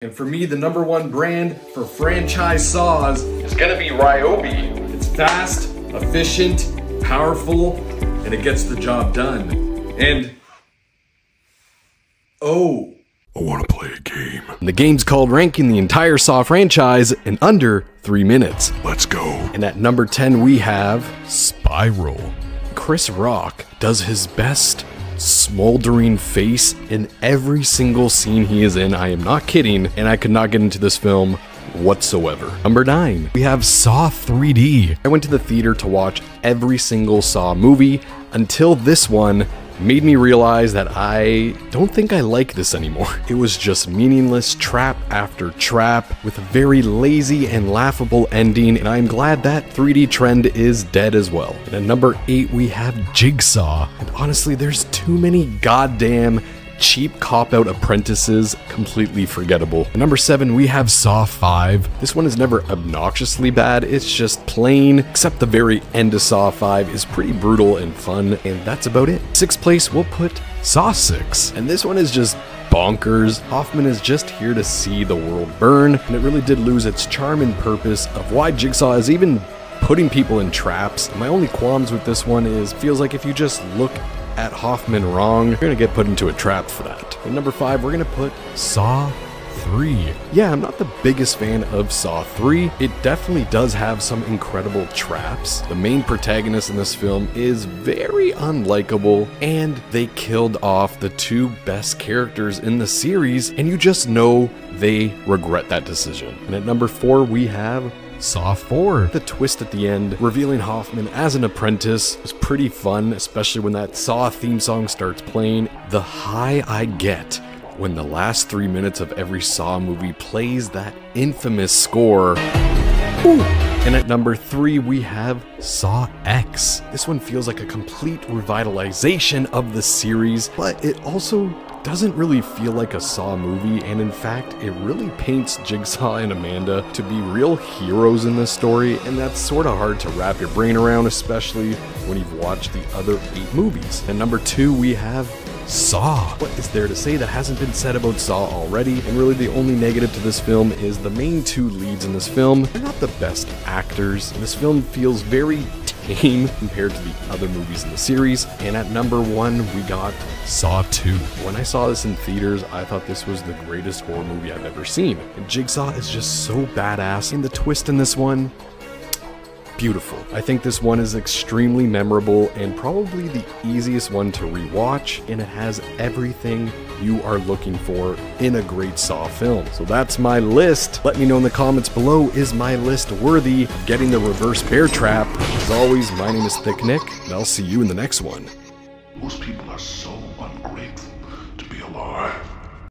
And for me, the #1 brand for franchise saws is gonna be Ryobi. It's fast, efficient, powerful, and it gets the job done. And, oh, I wanna play a game. The game's called ranking the entire Saw franchise in under 3 minutes. Let's go. And at number 10 we have Spiral. Chris Rock does his best smoldering face in every single scene he is in. I am not kidding, and I could not get into this film whatsoever. Number 9, we have Saw 3D. I went to the theater to watch every single Saw movie until this one made me realize that I don't think I like this anymore. It was just meaningless trap after trap with a very lazy and laughable ending, and I'm glad that 3D trend is dead as well. And at number 8 we have Jigsaw, and honestly there's too many goddamn cheap cop-out apprentices, completely forgettable. At number 7 we have Saw 5. This one is never obnoxiously bad, it's just plain, except the very end of Saw 5 is pretty brutal and fun, and that's about it. 6th place we'll put Saw 6, and this one is just bonkers. Hoffman is just here to see the world burn, and it really did lose its charm and purpose of why Jigsaw is even putting people in traps. My only qualms with this one is, feels like if you just look at Hoffman wrong, you're gonna get put into a trap for that. At number 5, we're gonna put Saw 3. Yeah, I'm not the biggest fan of Saw 3. It definitely does have some incredible traps. The main protagonist in this film is very unlikable, and they killed off the 2 best characters in the series, and you just know they regret that decision. And at number 4, we have Saw 4. The twist at the end, revealing Hoffman as an apprentice, was pretty fun, especially when that Saw theme song starts playing. The high I get when the last 3 minutes of every Saw movie plays that infamous score. Ooh. And at number 3 we have Saw X. This one feels like a complete revitalization of the series, but it also doesn't really feel like a Saw movie, and in fact it really paints Jigsaw and Amanda to be real heroes in this story, and that's sort of hard to wrap your brain around, especially when you've watched the other 8 movies. And number 2 we have Saw. What is there to say that hasn't been said about Saw already? And really the only negative to this film is the main 2 leads in this film. They're not the best actors. This film feels very tame compared to the other movies in the series. And at number 1 we got Saw 2. When I saw this in theaters, I thought this was the greatest horror movie I've ever seen. And Jigsaw is just so badass, and the twist in this one, beautiful. I think this one is extremely memorable and probably the easiest one to rewatch, and it has everything you are looking for in a great Saw film. So that's my list. Let me know in the comments below, is my list worthy of getting the reverse bear trap? As always, my name is Thicc Nick, and I'll see you in the next one. Most people are so ungrateful to be alive.